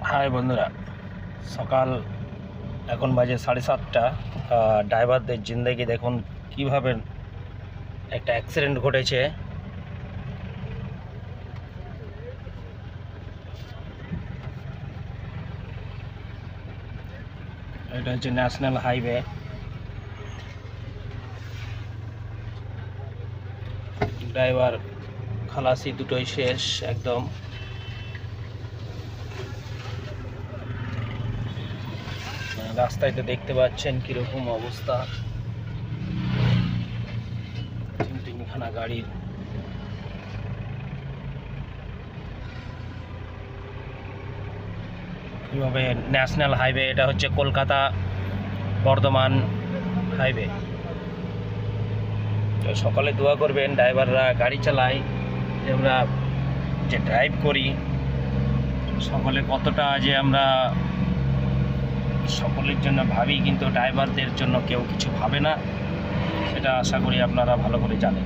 High বন্ধুরা, সকাল এখন বাজে 7:30। ড্রাইভারদের জিন্দেগি দেখুন কিভাবে একটা অ্যাক্সিডেন্ট ঘটেছে। এটা হচ্ছে ন্যাশনাল হাইওয়ে। ড্রাইভার খালাসি দুটোই শেষ একদম। রাস্তায় তো দেখতে পাচ্ছেন কিরকম অবস্থা, তিনখানা গাড়ির। কিভাবে ন্যাশনাল হাইওয়ে, এটা হচ্ছে কলকাতা বর্ধমান হাইওয়ে। তো সকলে দোয়া করবেন, ড্রাইভাররা গাড়ি চালায়, আমরা যে ড্রাইভ করি সকলে কতটা যে আমরা সকলের জন্য ভাবি, কিন্তু ড্রাইভারদের জন্য কেউ কিছু ভাবে না, সেটা আশা করি আপনারা ভালো করে জানেন।